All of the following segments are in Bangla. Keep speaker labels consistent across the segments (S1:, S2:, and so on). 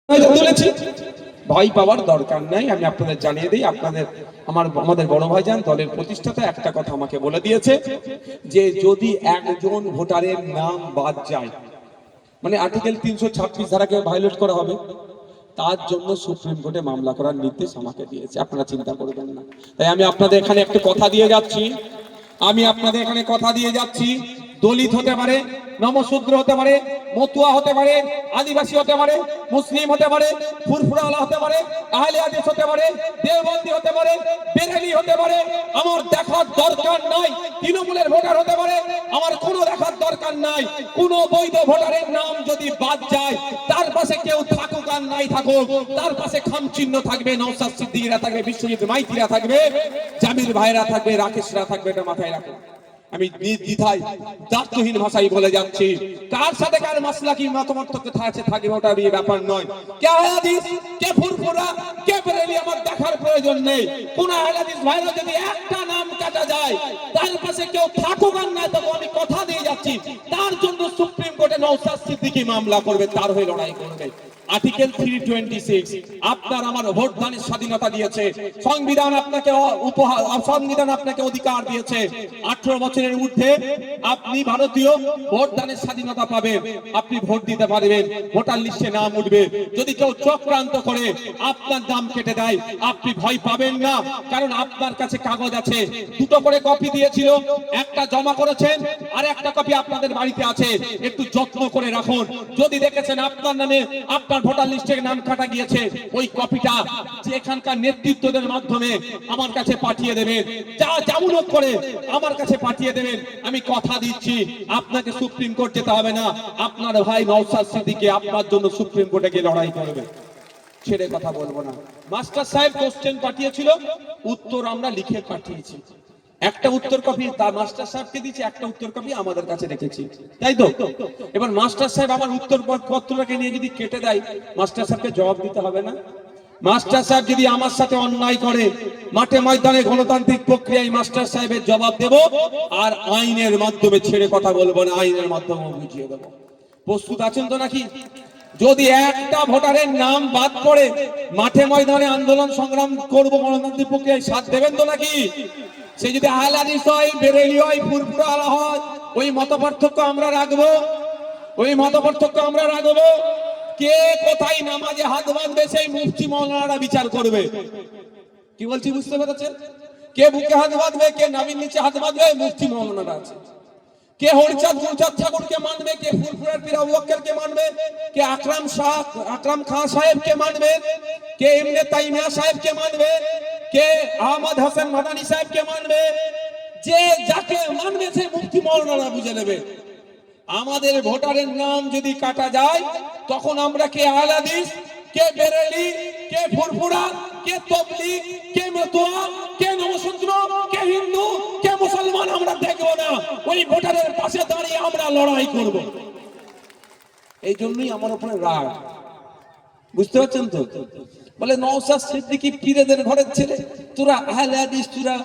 S1: তুলেছি, ভয় পাওয়ার দরকার নাই। আমি আপনাদের জানিয়ে দিই, আমাদের বড় ভাইজান দলের প্রতিষ্ঠাতা একটা কথা আমাকে বলে দিয়েছে যে যদি একজন ভোটারের নাম বাদ যায়, মানে আর্টিকেল 326 ধারাকে ভায়োলেট করা হবে, তার জন্য সুপ্রিম কোর্টে মামলা করার নির্দেশ আমাকে দিয়েছে। আপনারা চিন্তা করবেন না। তাই আমি আপনাদের এখানে একটা কথা দিয়ে যাচ্ছি, দলিত হতে পারে, নমশূদ্র হতে পারে, মতুয়া হতে পারে, আদিবাসী হতে পারে, মুসলিম হতে পারে, ফুরফুরাওয়ালা হতে পারে, আহলে হাদিস হতে পারে, দেওবন্দি হতে পারে, বেরেলি হতে পারে, আমার দেখার দরকার নাই। তৃণমূলের ভোটার হতে পারে, আমার কোনো দেখার দরকার নাই। কোন বৈধ ভোটারের নাম যদি বাদ যায়, তার পাশে কেউ থাকুক আর নাই থাকুক, তার পাশে খামচিহ্ন থাকবে, নওশাদ সিদ্দিকীরা থাকবে, বিশ্বজিৎ মাইতিরা থাকবে, জামিল ভাইরা থাকবে, রাকেশরা থাকবে। এটা মাথায় রাখুন। আমি নির্দ্বিধায় দায়িত্বহীন ভাষায় বলে যাচ্ছি, কার সাথে কার মাসলাকি মতামত থাকবে ওটা নিয়ে ব্যাপার নয়। কে হাদিস, কে ফুরফুরা, কে বেরেলি আমার দেখার প্রয়োজন নেই। কোন হাদিস ভাইরা যদি একটা নাম কাটা যায়, তার পাশে কেউ থাকুক আর না থাকুক, আমি কথা দিয়ে যাচ্ছি, তার জন্য সুপ্রিম কোর্টে নওশাদ সিদ্দিকী মামলা করবে, তার হয়ে লড়াই করবে। আর্টিকেল 326 আপনার আমার ভোটদানের স্বাধীনতা দিয়েছে সংবিধান, সংবিধান আপনাকে অধিকার দিয়েছে। 18 বছরের ঊর্ধ্বে আপনি ভারতীয় ভোটদানের স্বাধীনতা পাবেন, আপনি ভোট দিতে পারবেন, ভোটার লিস্টে নাম উঠবে। যদি কেউ চক্রান্ত করে আপনার নাম কেটে দেয়, আপনি ভয় পাবেন না, কারণ আপনার কাছে কাগজ আছে। দুটো করে কপি দিয়েছিল, একটা জমা করেছেন আর একটা কপি আপনাদের বাড়িতে আছে, একটু যত্ন করে রাখুন। যদি দেখেছেন আপনার নামে আপনার ভোটার লিস্টে নাম কাটা গিয়েছে, ওই কপিটা এখানকার নেতৃত্বদের মাধ্যমে আমার কাছে পাঠিয়ে দেবেন, যেমন করে আমার কাছে পাঠিয়ে দেবেন। আমি কথা দিচ্ছি, আপনাকে সুপ্রিম কোর্ট যেতে হবে না। আপনার ভাই নওশাদ সিদ্দিকী আপনার জন্য সুপ্রিম কোর্টে গিয়ে লড়াই করবে, ছেড়ে কথা বলবো না। মাস্টার সাহেব কোশ্চেন পাঠিয়েছিল, উত্তর আমরা লিখে পাঠিয়েছি। একটা উত্তর কপি তার মাস্টার সাহেবকে দিয়েছি, একটা উত্তর কপি আমাদের কাছে রেখেছি, তাই তো? এবার মাস্টার সাহেব আমার উত্তর পত্রটাকে নিয়ে যদি কেটে দেয়, মাস্টার সাহেবকে জবাব দিতে হবে না? মাস্টার সাহেব যদি আমার সাথে অন্যায় করে, মাঠে ময়দানে গণতান্ত্রিক প্রক্রিয়ায় মাস্টার সাহেবের জবাব দেব, আর আইনের মাধ্যমে, ছেড়ে কথা বলবো না, আইনের মাধ্যমে বুঝিয়ে দেবো। প্রস্তুত আছেন তো নাকি? যদি একটা ভোটারের নাম বাদ পড়ে, মাঠে ময়দানে আন্দোলন সংগ্রাম করবো, গণতান্ত্রিক প্রক্রিয়ায় সাথ দেবেন তো নাকি? সে যদি আহলে হাদিস হয়, বেরেলি হয়, ফুরফুরা হয়, ওই মতপার্থক্য আমরা রাখবো, কে কোথায় নামাজে হাত বাঁধবে সেই মুফতি মাওলানারা বিচার করবে। কি বলছি বুঝতে পেরেছেন? কে বুকে হাত বাঁধবে, কে নাভির নিচে হাত বাঁধবে, মুফতি মাওলানারা আছে। কে হরিচাঁদ ঠাকুরকে মানবে, কে ফুরফুরার পীর আবু বকরকে মানবে, কে আকরাম খান সাহেবকে মানবে, কে ইবনে তাইমিয়া সাহেবকে মানবে, কে আহমদ হাসান মাদানী সাহেবকে মানবে। যে যাকে মানবে সে মুফতি মাওলানা বুঝে নেবে। আমাদের ভোটারের নাম যদি কাটা যায়, তখন আমরা কে আহলে হাদিস, কে বেরেলি, কে ফুরফুরা, কে তাবলীগ, কে মতুয়া, কে নমশূদ্র, কে হিন্দু, কে মুসলমান আমরা দেখব না। ওই ভোটারের পাশে দাঁড়িয়ে আমরা লড়াই করব। এই জন্যই আমার উপরে রাগ, বুঝতে পারছেন তো? বলে নওশাদ সিদ্দিকী পীরেদের ঘরের ছেলে, তোরা আহলে হাদিস, তোরা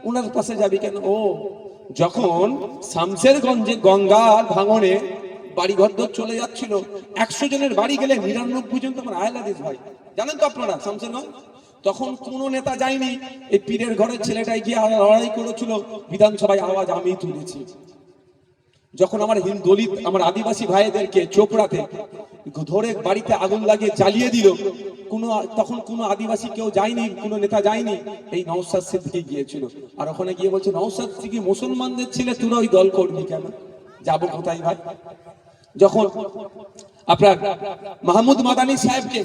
S1: ওনার পাশে যাবি কেন? ও যখন শামসেরগঞ্জে গঙ্গার ভাঙনে বাড়িঘর চলে যাচ্ছিল, 100 জনের বাড়ি গেলে 99 জন তোমার আহলে হাদিস ভাই, জানেন তো আপনারা শামসেরগঞ্জ? তখন কোন নেতা যায়নি, এই পীরের ঘরের ছেলেটাই গিয়ে লড়াই করেছিল। বিধানসভায় আওয়াজ আমি তুলেছি। যখন আমার দলিত, আমার আদিবাসী ভাইদেরকে চোপড়াতে ধরে বাড়িতে আগুন লাগিয়ে জ্বালিয়ে দিল, তখন কোনো আদিবাসী কেউ যায়নি, কোনো নেতা যায়নি, এই নওশাদ সিদ্দিকী গিয়েছিল। আর ওখানে গিয়ে বলছে, নওশাদ সিদ্দিকী মুসলমানদের ছেলে, তোরা ওই দল করবি কেন? যাবো কোথায় ভাই? যখন আপনার মাহমুদ মাদানী সাহেবকে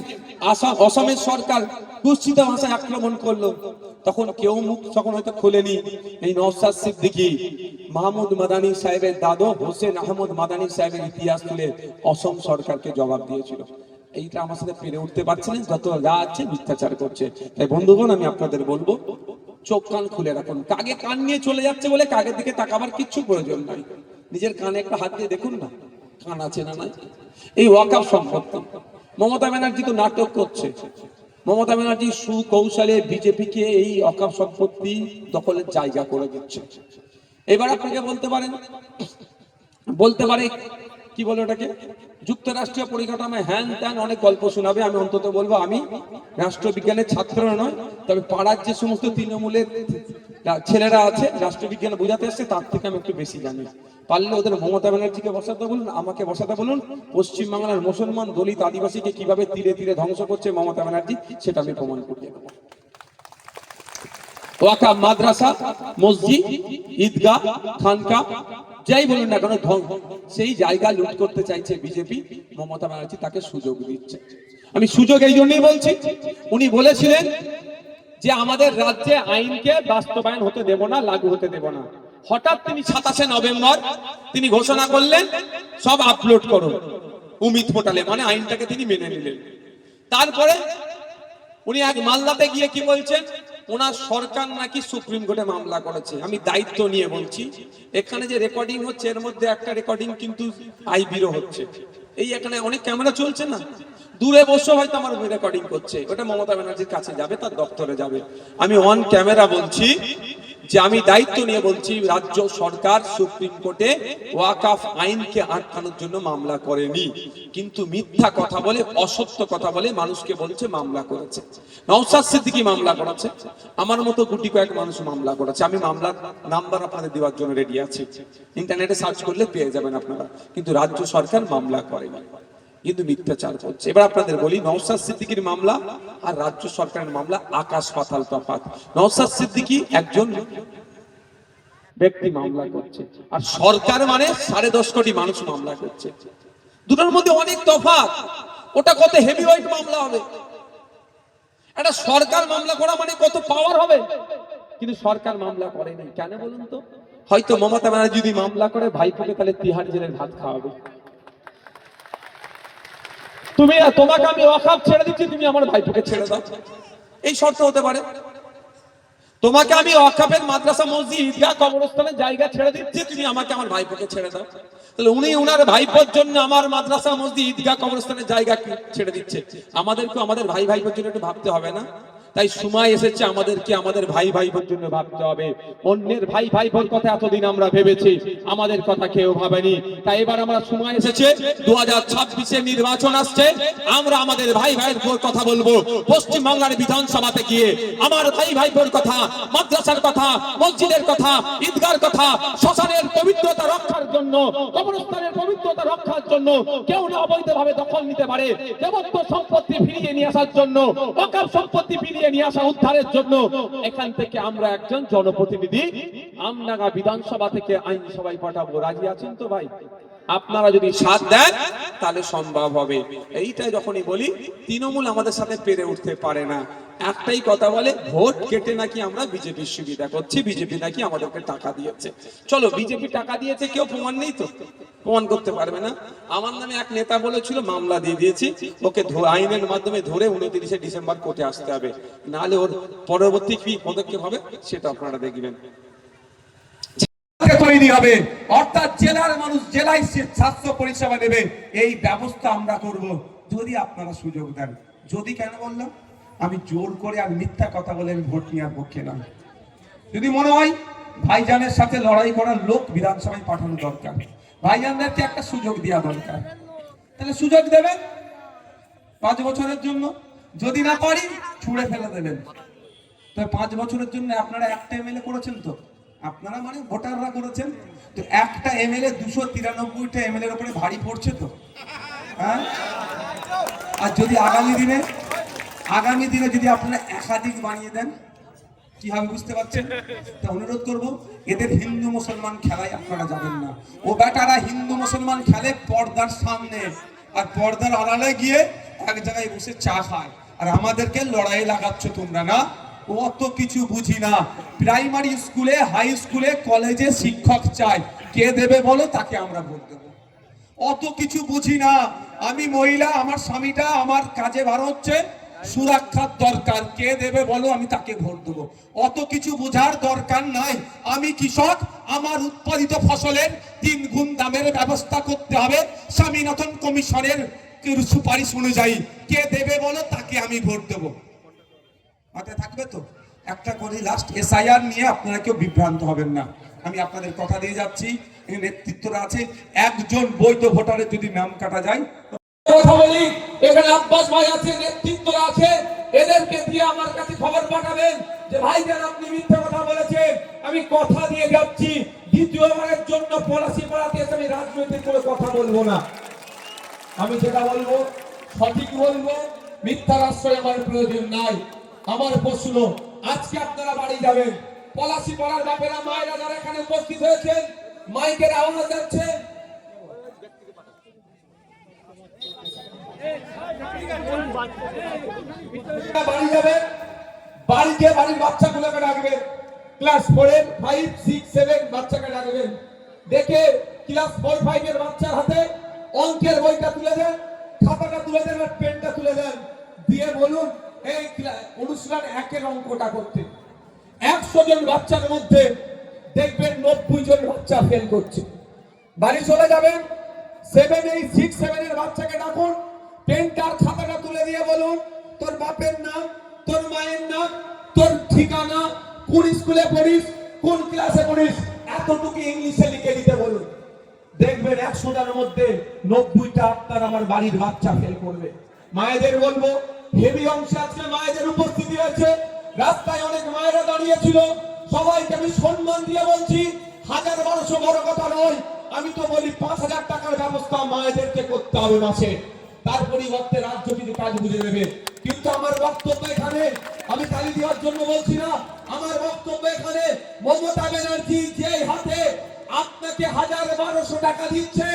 S1: অসমের সরকার কুৎসিত ভাষায় আক্রমণ করলো, তখন কেউ মুখ তখন হয়তো খোলেনি। এই নওশাদ সিদ্দিকী মাহমুদ মাদানী সাহেবের দাদু হোসেন আহমদ মাদানী সাহেবের ইতিহাস তুলে অসম সরকারকে জবাব দিয়েছিল। এইটা আমার সাথে পেরে উঠতে পারছে না, যত যা আছে মিথ্যাচার করছে। তাই বন্ধুগণ, আমি আপনাদের বলবো, চোখ কান খুলে রাখুন। কাকে কান নিয়ে চলে যাচ্ছে বলে কাকের দিকে তাকাবার কিচ্ছু প্রয়োজন নাই। নিজের কানে একটা হাত দিয়ে দেখুন না, কান আছে না নাই। এই ওয়াকফ সম্পত্তি, মমতা ব্যানার্জি তো নাটক করছে। মমতা ব্যানার্জি সুকৌশলে বিজেপিকে এই ওয়াকফ সম্পত্তি দখলের জায়গা করে দিচ্ছে। এবার আপনাকে বলতে পারে কি বলে ওটাকে, যুক্তরাষ্ট্রীয় পরিকাঠামোয় হ্যান ত্যান অনেক গল্প শোনাবে। আমি অন্তত বলবো, আমি রাষ্ট্রবিজ্ঞানের ছাত্র নয়, তবে পাড়ার যে সমস্ত তৃণমূলের ছেলেরা আছে রাষ্ট্রবিজ্ঞান বোঝাতে আসছে, তার থেকে আমি একটু বেশি জানি। পারলে ওদের মমতা ব্যানার্জিকে বসাতে বলুন, আমাকে বসাতে বলুন, পশ্চিমবাংলার মুসলমান দলিত আদিবাসীকে কিভাবে তীরে তীরে ধ্বংস করছে মমতা ব্যানার্জি, সেটা আমি প্রমাণ করিয়ে দেবো। ওয়াকাফ মাদ্রাসা, মসজিদ, ঈদগাহ, খানকা যাই বলুন না কেন, সেই জায়গা লুট করতে চাইছে বিজেপি। মমতা ব্যানার্জি তাকে সুযোগ দিচ্ছে। আমি সুযোগ এই জন্যই বলছি, উনি বলেছিলেন যে আমাদের রাজ্যে আইনকে বাস্তবায়ন হতে দেব না, লাগু হতে দেব না। হঠাৎ তিনি 27শে নভেম্বর তিনি ঘোষণা করলেন সব আপলোড করুন উমিদ পোর্টালে, মানে আইনটাকে তিনি মেনে নিলেন। তারপরে উনি এক মালদাতে গিয়ে কি বলছেন, ওনার সরকার নাকি সুপ্রিম কোর্টে মামলা করেছে। আমি দায়িত্ব নিয়ে বলছি, এখানে যে রেকর্ডিং হচ্ছে এর মধ্যে একটা রেকর্ডিং কিন্তু আইবিরো হচ্ছে। এই এখানে অনেক ক্যামেরা চলছে না, দূরে বসে হয়তো আমার রেকর্ডিং করছে, ওটা মমতা ব্যানার্জির কাছে যাবে, তার দপ্তরে যাবে। আমি অন ক্যামেরা বলছি যে আমি দায়িত্ব নিয়ে বলছি, রাজ্য সরকার সুপ্রিম কোর্টে ওয়াকাফ আইনকে আটকানোর জন্য মামলা করেনি, কিন্তু মিথ্যা কথা বলে, অসত্য কথা বলে মানুষকে বলছে মামলা করেছে। নওশাদ সিদ্দিকী মামলা করেছে, আমার মতো গুটি কয়েক মানুষ মামলা করেছে। আমি মামলার নাম্বার আপনাদের দেওয়ার জন্য রেডি আছি, ইন্টারনেটে সার্চ করলে পেয়ে যাবেন আপনারা। কিন্তু রাজ্য সরকার মামলা করেনি, কিন্তু মিথ্যাচার করছে। এবার আপনাদের বলি, নওশাদ সিদ্দিকীর মামলা আর রাজ্য সরকারের মামলা আকাশ পাতাল তফাৎ। নওশাদ সিদ্দিকী একজন ব্যক্তি মামলা করছে, আর সরকার মানে 10.5 কোটি মানুষ মামলা করছে। দুটোর মধ্যে অনেক তফাৎ। ওটা কত হেভিওয়েট মামলা হবে, একটা সরকার মামলা করা মানে কত পাওয়ার হবে, কিন্তু সরকার মামলা করেনি। কেন বলুন তো? হয়তো মমতা ব্যানার্জি যদি মামলা করে ভাইপোকে তাহলে তিহার জেলের ভাত খাওয়াবে। তোমাকে আমি ওয়াকাফ ছেড়ে দিচ্ছি, তুমি আমার ভাইপোকে ছেড়ে দাও, এই শর্ত হতে পারে। তোমাকে আমি ওয়াকাফের মাদ্রাসা, মসজিদ, ঈদগাহ, কবরস্থানের জায়গা ছেড়ে দিচ্ছি, তুমি আমাকে আমার ভাইপোকে ছেড়ে দাও। তাহলে উনি উনার ভাইপোর জন্য আমার মাদ্রাসা, মসজিদ, ঈদগাহ, কবরস্থানের জায়গা ছেড়ে দিচ্ছে। আমাদেরকে আমাদের ভাই ভাইপোর জন্য একটু ভাবতে হবে না? তাই সময় এসেছে আমাদেরকে আমাদের ভাই ভাইপোর জন্য ভাবতে হবে। অন্যের ভাই ভাইপোর কথা এতদিন আমরা ভেবেছি, আমাদের কথা কেউ ভাবেনি। তাই এবার আমরা সময় এসেছে, 2026-এ নির্বাচন আসছে, আমরা আমাদের ভাই ভাইয়ের কথা বলবো। পশ্চিমবাংলার বিধানসভাতে গিয়ে আমার ভাই ভাইপোর কথা, মাদ্রাসার কথা, মসজিদের কথা, ঈদগার কথা, শ্মশানের পবিত্রতা রক্ষার জন্য, কবরস্থানের পবিত্রতা রক্ষার জন্য, কেউ না অবৈধভাবে দখল নিতে পারে, দেবত্ব সম্পত্তি ফিরিয়ে নিয়ে আসার জন্য, ওয়াকাফ সম্পত্তি ফিরিয়ে নিয়ে আসা, উদ্ধারের জন্য এখান থেকে আমরা একজন জনপ্রতিনিধি আমনাগা বিধানসভা থেকে আইনসভায় পাঠাবো। রাজি আছেন তো ভাই? আপনারা যদি সাথ দেন তাহলে সম্ভব হবে। এইটাই যখনই বলি, তৃণমূল আমাদের সাথে পেরে উঠতে পারে না। একটাই কথা বলে, ভোট কেটে নাকি আমরা বিজেপির সুবিধা করছি, বিজেপি নাকি আমাদেরকে টাকা দিয়েছে। চলো, বিজেপি টাকা দিয়েছে, কেউ প্রমাণ নেই তো, প্রমাণ করতে পারবে না। আমার নামে এক নেতা বলেছিল, মামলা দিয়ে দিয়েছি, ওকে আইনের মাধ্যমে ধরে 29শে ডিসেম্বর কোর্টে আসতে হবে, নাহলে ওর পরবর্তী কি পদক্ষেপ হবে সেটা আপনারা দেখবেন।
S2: তৈরি হবে, অর্থাৎ জেলার মানুষ জেলায় স্বাস্থ্য পরিষেবা নেবে, এই ব্যবস্থা আমরা করব যদি আপনারা সুযোগ দেন। যদি কেন বললাম, আমি জোর করে আর মিথ্যা কথা বলে আমি ভোট নেওয়ার পক্ষে না। যদি মনে হয় ভাইজানের সাথে লড়াই করার লোক বিধানসভায় পাঠানো দরকার, ভাইজানদেরকে একটা সুযোগ দেওয়া দরকার, তাহলে সুযোগ দেবেন 5 বছরের জন্য। যদি না পারি ছুঁড়ে ফেলে দেবেন। তবে 5 বছরের জন্য আপনারা একটা এমএলএ করেছেন তো, আপনারা মানে ভোটাররা করেছেন তো, একটা এমএলএ 293টা এমএলএর উপরে ভারী পড়ছে তো, হ্যাঁ? আর যদি আগামী দিনে যদি আপনারা একাধিক বানিয়ে দেন, কি হবে বুঝতে পারছেন? তা অনুরোধ করব, এদের হিন্দু মুসলমান খেলায় আপনারা যাবেন না। ও বেটারা হিন্দু মুসলমান খেলে পর্দার সামনে, আর পর্দার আড়ালে গিয়ে এক জায়গায় বসে চা খায়, আর আমাদেরকে লড়াই লাগাচ্ছ তোমরা না। অত কিছু বুঝি না। প্রাইমারি স্কুলে, হাই স্কুলে, কলেজে শিক্ষক চাই, কে দেবে বলো, তাকে আমরা ভোট দেবো। অত কিছু বুঝি না। আমি মহিলা, আমার স্বামীটা আমার কাজে বার হচ্ছে, সুরক্ষার দরকার, কে দেবে বলো, আমি তাকে ভোট দেবো। অত কিছু বোঝার দরকার নাই। আমি কৃষক, আমার উৎপাদিত ফসলের 3 গুণ দামের ব্যবস্থা করতে হবে স্বামীনাথন কমিশনের সুপারিশ অনুযায়ী, কে দেবে বলো, তাকে আমি ভোট দেবো। মাথায় থাকবে তো? একটা করে লাস্ট এসআইআর নিয়ে আপনারা কেউ বিভ্রান্ত হবেন না। আমি আপনাদের কথা দিয়ে যাচ্ছি, এই নেতৃত্বরা আছে, একজন বৈধ ভোটারের যদি নাম কাটা যায়,
S1: কথা বলি, এখানে আব্বাস ভাই আছে, নেতৃত্বরা আছে, এদেরকে দিয়ে আমার কাছে খবর পাঠাবেন যে ভাইজান আপনি মিথ্যা কথা বলেছেন। আমি কথা দিয়ে যাচ্ছি, দ্বিতীয়বারের জন্য পলাশি পাড়াতে এসে আমি রাজনৈতিক কোনো কথা বলবো না। আমি যেটা বলবো সঠিক বলবো, মিথ্যার আশ্রয় আমার প্রয়োজন নাই। আমার প্রশ্ন, আজকে আপনারা বাড়ি যাবেন, পলাশি পাড়ার বাপেরা মায়েরা যারা এখানে উপস্থিত হয়েছেন, মাইকের আওয়াজ যাচ্ছে, বাড়ি যাবেন, বাড়িতে বাড়ির বাচ্চাগুলোকে ডাকবেন, ক্লাস 4 5 6 7 বাচ্চাকে ডাকবেন, দেখে ক্লাস 4 5 এর বাচ্চার হাতে অঙ্কের বইটা তুলে দেন, খাতাটা তুলে দেন আর পেনটা তুলে দেন, দিয়ে বলুন এই অনুশীলন 1 এর অঙ্কটা করতে। 100 জন বাচ্চার মধ্যে দেখবেন 90 জন বাচ্চা ফেল করছে। বাড়ি চলে যাবেন, 7 8 6 7 এর বাচ্চাকে ডাকুন, পেনটার খাতাটা তুলে দিয়ে বলুন তোর বাপের নাম, তোর মায়ের নাম, তোর ঠিকানা, কোন স্কুলে পড়িস, কোন ক্লাসে পড়িস, এতটুকু ইংলিশে লিখে দিতে বলুন। দেখবেন 100টার মধ্যে 90টা আপনার আমার বাড়ির বাচ্চা ফেল করবে। মায়েদের বলবো, হেভি অংশে আজকে মায়েদের উপস্থিতি আছে, রাস্তায় অনেক মায়েরা দাঁড়িয়ে ছিল, সবাইকে আমি সম্মান দিয়ে বলছি 1000-1200 বড় কথা নয়, আমি তো বলি 5000 টাকার ব্যবস্থা মায়েদেরকে করতে হবে মাসে, তার পরিবর্তে রাজ্য কিছু কাজ বুঝে নেবে। কিন্তু আমার বক্তব্য এখানে আমি তালি দেওয়ার জন্য বলছি না, আমার বক্তব্য এখানে মমতা ব্যানার্জি যে হাতে আপনাকে 1000-1200 টাকা দিচ্ছে,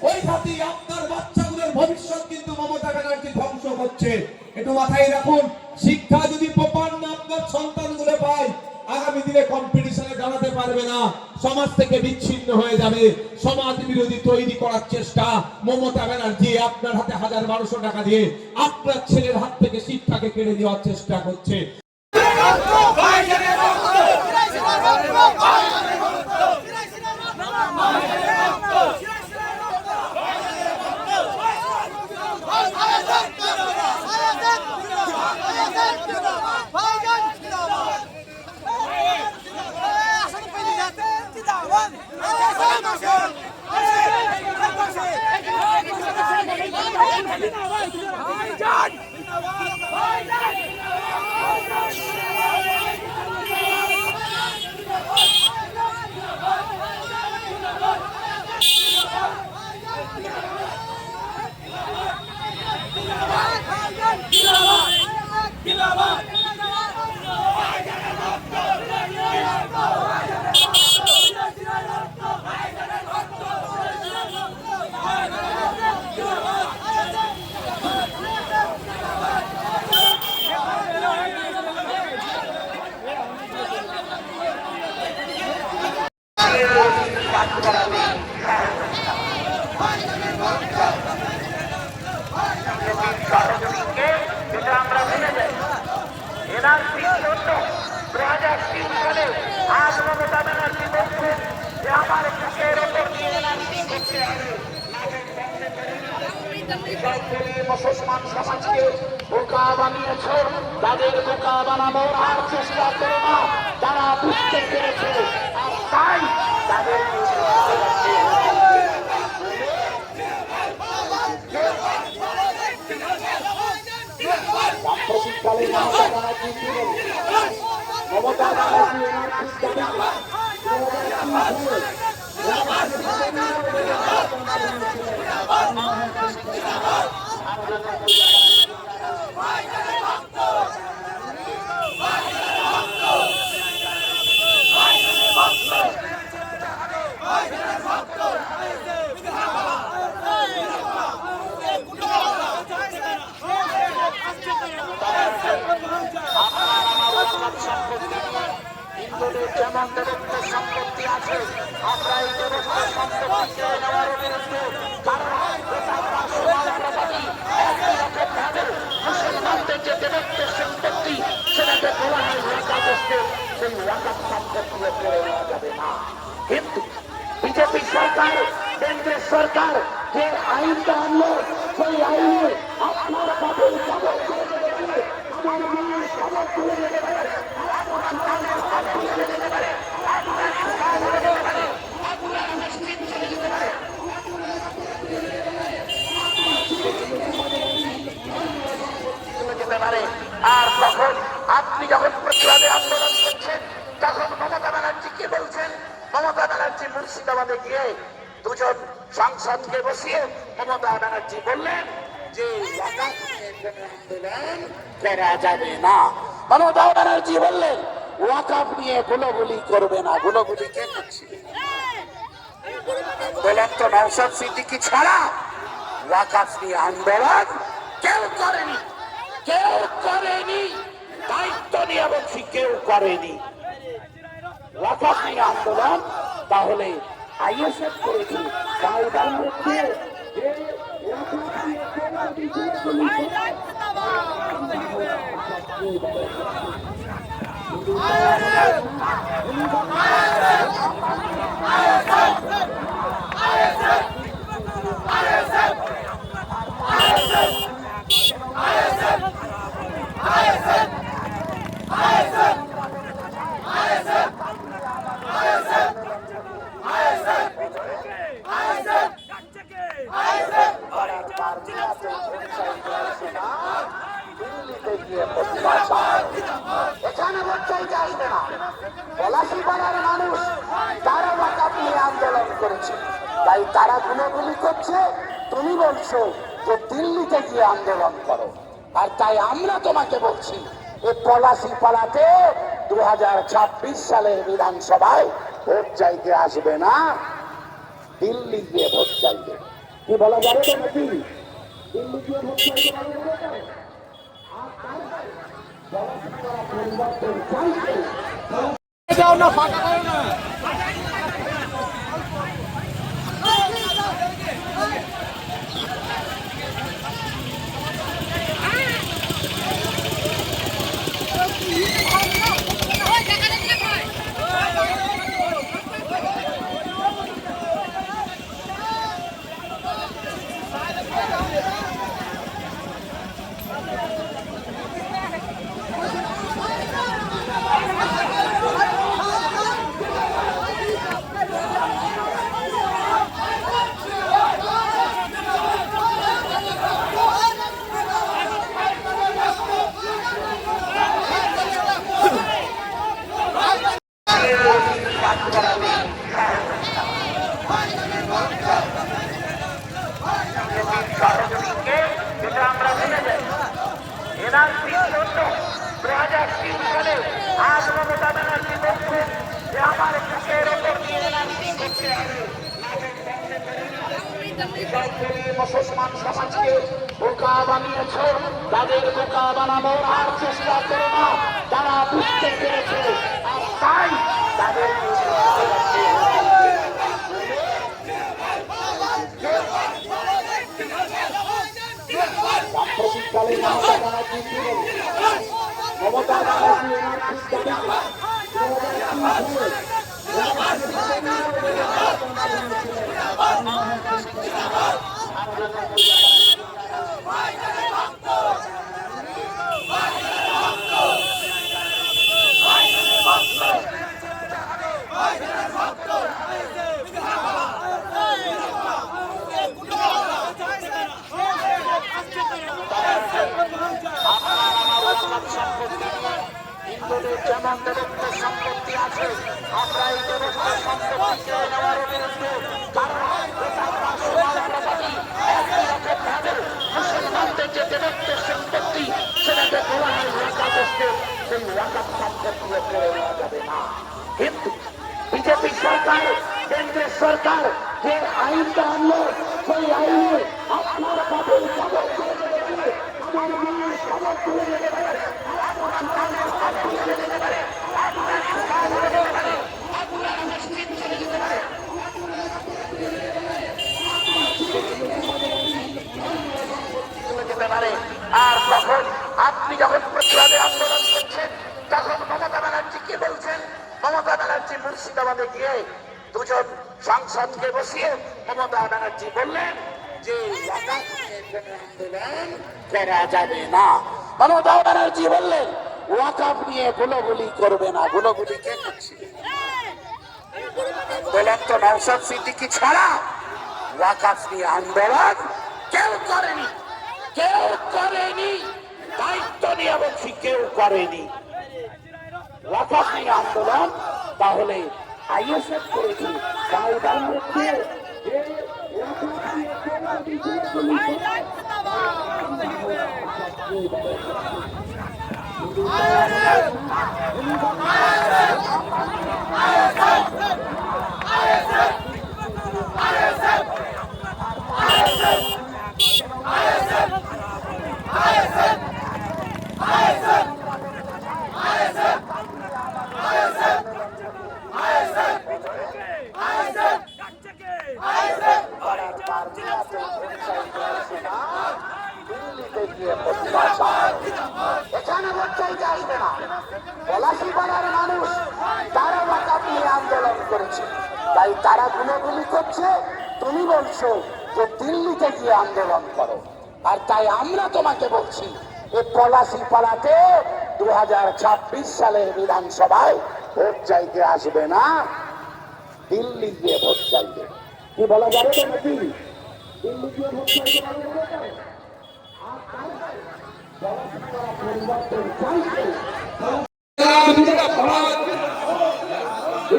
S1: ওই হাতেই আপনার বাচ্চাগুলোর ভবিষ্যৎ কিন্তু মমতা ব্যানার্জি ধ্বংস করছে। একটু মাথায় রাখুন, শিক্ষা যদি প্রপার না আপনার সন্তানগুলো পায়, আগামী দিনে কম্পিটিশনে দাঁড়াতে পারবে না, সমাজ থেকে বিচ্ছিন্ন হয়ে যাবে, সমাজ বিরোধী তৈরি করার চেষ্টা মমতা ব্যানার্জি আপনার হাতে 1000-1200 টাকা দিয়ে আপনার ছেলের হাত থেকে শিক্ষাকে কেড়ে নেওয়ার চেষ্টা করছে।
S3: মুসলমান সমাজকে বোকা বানিয়েছ, তাদের বোকা বানানোর আর চেষ্টা করো না, তারা বুঝতে পেরেছে, আর তাই তাদের সাম্প্রতিককালে মমতা যেমন দেবত্বের সম্পত্তি আছে, আমরা এই দেবত্বের সম্পত্তি নেওয়ার বিরুদ্ধে, কারণ মুসলমানদের যে দেবত্বের সম্পত্তি সেটাকে বলা হয় ওয়াকাফের, সেই ওয়াকাফ সম্পত্তিও করে নেওয়া যাবে না। কিন্তু বিজেপি সরকার, কেন্দ্রের সরকার যে আইনটা আনলো, সেই আইনে আপনার বাবুর খবর করে দেবে, আমার মেয়ের খবর করে দেবে, আমার যেতে পারে। আর তখন আপনি যখন প্রতিবাদে আন্দোলন করছেন, তখন মমতা ব্যানার্জি কি বলছেন? মমতা ব্যানার্জি মুর্শিদাবাদে গিয়ে দুজন সাংসদকে বসিয়ে মমতা ব্যানার্জি বললেন যে ওয়াকাফ নিয়ে কোনো আন্দোলন করা যাবে না। মমতা ব্যানার্জি বললেন ওয়াকাফ নিয়ে গুলোগুলি করবে না। গুলোগুলি কে করছে? আন্দোলন তো নওশাদ সিদ্দিকী ছাড়া ওয়াকাফ নিয়ে আন্দোলন কেউ করেনি, কেউ করেনি। দায়িত্ব নিয়ে বলছি কেউ করেনি ওয়াকাফ নিয়ে আন্দোলন। তাহলে আইএসএফ করেছে কায়দার মধ্যে যে ওয়াকাফ নিয়ে কেউ যদি এখানে বলতে আসবে না। পলাশীপাড়ার মানুষ তারা ওয়াকাফ নিয়ে আন্দোলন করেছে, তাই তারা গুলোগুলি করছে। তুমি বলছো যে দিল্লিতে গিয়ে আন্দোলন করো। আর তাই আমরা তোমাকে বলছি এই পলাশীপাড়াতে 2026 সালের বিধানসভায় ভোট চাইতে আসবে না, দিল্লি গিয়ে ভোট চাইবে। কি বলা যাবে তো নাকি? দিল্লি গিয়ে ভোট চাইতে পারবে না।
S1: যাও না, ফাঁকা করো না।
S3: মুসলমান সমাজকে বোকা বানিয়েছ, তাদের বোকা বানানোর আর চেষ্টা করো না। তারা বুঝতে পেরেছে, আর তাই তাদের সাম্প্রতিককালে মমতা হিন্দুদের যেমন দেবত্ব সম্পত্তি আছে, আমরা এই দেবত্ব সম্পত্তি কেড়ে নেওয়ার বিরুদ্ধে। কারণ মুসলমানদের যে দেবত্ব সম্পত্তি সেটাকে বলা হয় ওয়াকাফকে, সেই ওয়াকাফ সম্পত্তিও কেড়ে নেওয়া যাবে না। কিন্তু বিজেপি সরকার, কেন্দ্রের সরকার যে আইনটা আনলো, সেই আইনে আপনার বাবুর খবর করে দেবে, আমার মেয়ের খবর তুলে দেবে, আর তখন আপনি যখন প্রতিবাদে আন্দোলন করছেন, তখন মমতা ব্যানার্জি কি বলছেন? মমতা ব্যানার্জি মুর্শিদাবাদে গিয়ে দুজন সাংসদকে বসিয়ে মমতা ব্যানার্জি বললেন যে ওয়াকাফ নিয়ে কোনো আন্দোলন করা যাবে না। মমতা ব্যানার্জি বললেন ওয়াকাফ নিয়ে গুলোগুলি করবে না। গুলোগুলি কে করছে? আন্দোলন তো নওশাদ সিদ্দিকী ছাড়া ওয়াকাফ নিয়ে আন্দোলন কেউ করেনি, কেউ করেনি। দায়িত্ব নিয়ে বলছি কেউ করেনি। ওয়াকফ নিয়ে আন্দোলন তাহলে আইএসএফ করেছে, তাই তার মধ্যে যে ওয়াকফ নিয়ে কেউ যদি ছেলেগুলি করে, এখানে ভোট চাইতে আসবে না। পলাশীপাড়ার মানুষ তারা ওয়াকফ নিয়ে আন্দোলন করেছে, তাই তারা গুলোগুলি করছে। তুমি বলছো যে দিল্লিতে গিয়ে আন্দোলন করো, আর তাই আমরা তোমাকে বলছি এই পলাশীপাড়াতে 2026 সালের বিধানসভায় ভোট চাইতে আসবে না, দিল্লি গিয়ে ভোট চাইবে। কি বলা যাবে তো নাকি? দিল্লি গিয়ে ভোট চাইতে পারবে না? পরিবর্তন চাইছে।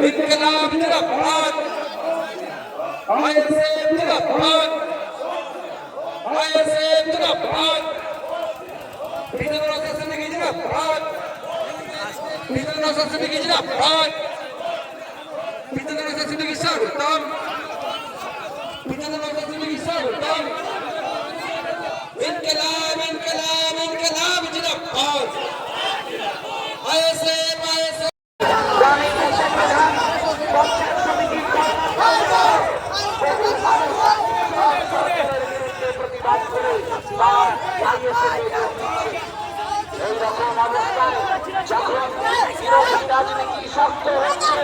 S1: ইনকলাব জিন্দাবাদ, আইএসএফ জিন্দাবাদ, আইএসএফ জিন্দাবাদ, বিধান সমিতি জিন্দাবাদ, বিধান সমিতি জিন্দাবাদ, বিধান সমিতি স্বাগতম, বিধান সমিতি স্বাগতম, ইনকলাব ইনকলাব ইনকলাব জিন্দাবাদ, আইএসএফ আইএসএফ
S3: এইরকম অবস্থায় যখন বিরোধী রাজনীতি শক্ত হচ্ছে,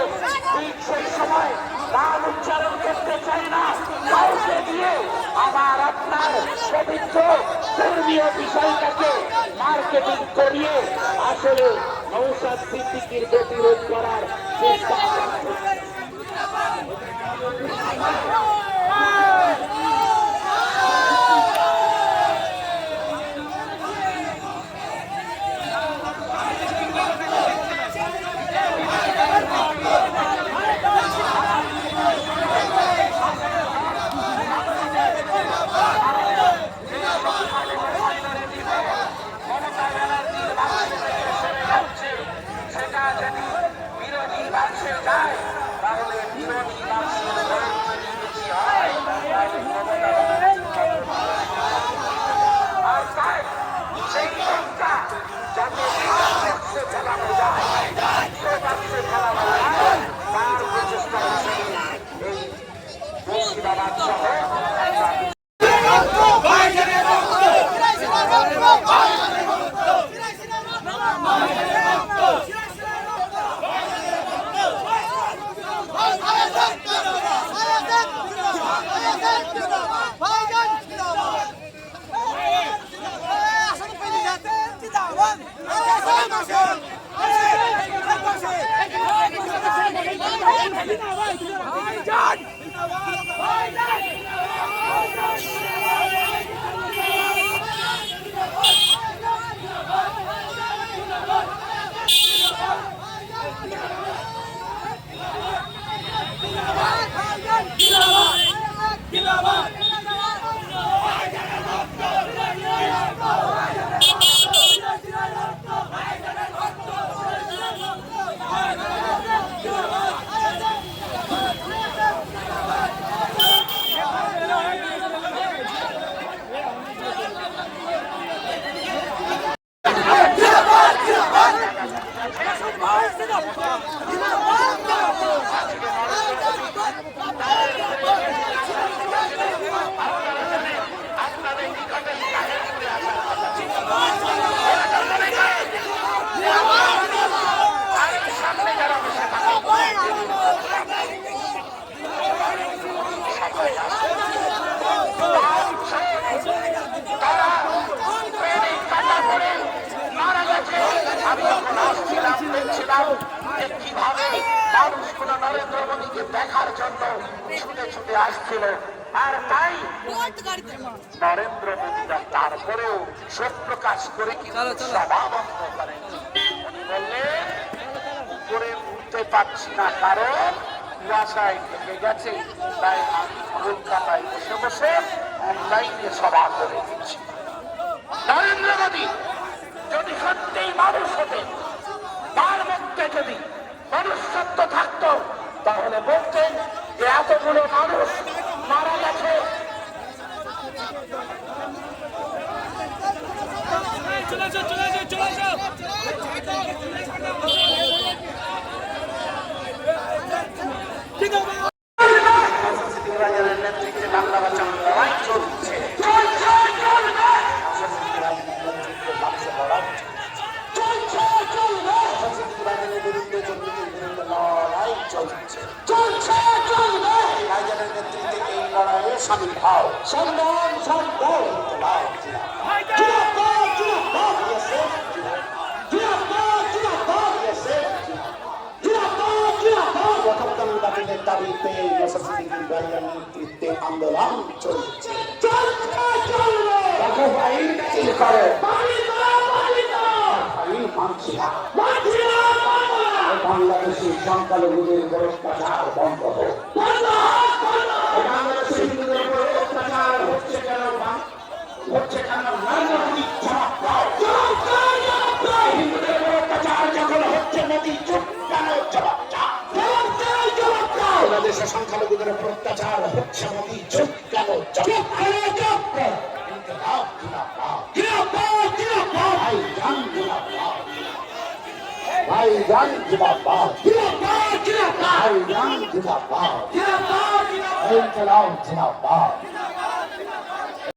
S3: ঠিক সেই সময় নাম উচ্চারণ করতে চাই না কাউকে দিয়ে আমার আপনার পবিত্র ধর্মীয় বিষয়টাকে মার্কেটিং করিয়ে আসলে নওশাদ সিদ্দিকীর প্রতিরোধ করার চেষ্টা করছে। কিভাবে মানুষগুলো নরেন্দ্র মোদীকে দেখার জন্য ছুটে ছুটে আসছিল। আর তাই নরেন্দ্র মোদীরা তারপরেও শোক প্রকাশ করে কিন্তু সভা বন্ধ করেন। উনি বললেন করে উঠতে পারছি না, কারণ কুয়াশায় ঢেকে গেছে, তাই আমি কলকাতায় বসে বসে অনলাইনে সভা করে দিচ্ছি। নরেন্দ্র মোদী যদি সত্যিই মানুষ হতেন, তার মধ্যে যদি মনুষ্যত্ব থাকতো, তাহলে বলতেন যে এতগুলো মানুষ মারা গেছে, নেতৃত্বে বাংলা বাঁচানোর লড়াই চলছে, নেতৃত্বে এই লড়াইয়ে সামিল হও। সম্মান দাবিতে নেতৃত্বে আন্দোলন চলছে। বাংলাদেশের সংখ্যালঘুদের উপর অত্যাচার বন্ধ হোক। বাংলাদেশের হিন্দুদের উপর অত্যাচার হচ্ছে কেন? হচ্ছে কেন? হিন্দুদের উপর অত্যাচার যখন হচ্ছে, মোদী চুপ কেন? জবাব চাও। বাংলাদেশের সংখ্যালঘুদের উপর অত্যাচার হচ্ছে, মোদী চুপ কেন? ভাইজান জিন্দাবাদ, ভাইজান জিন্দাবাদ, ইনকলাব জিন্দাবাদ।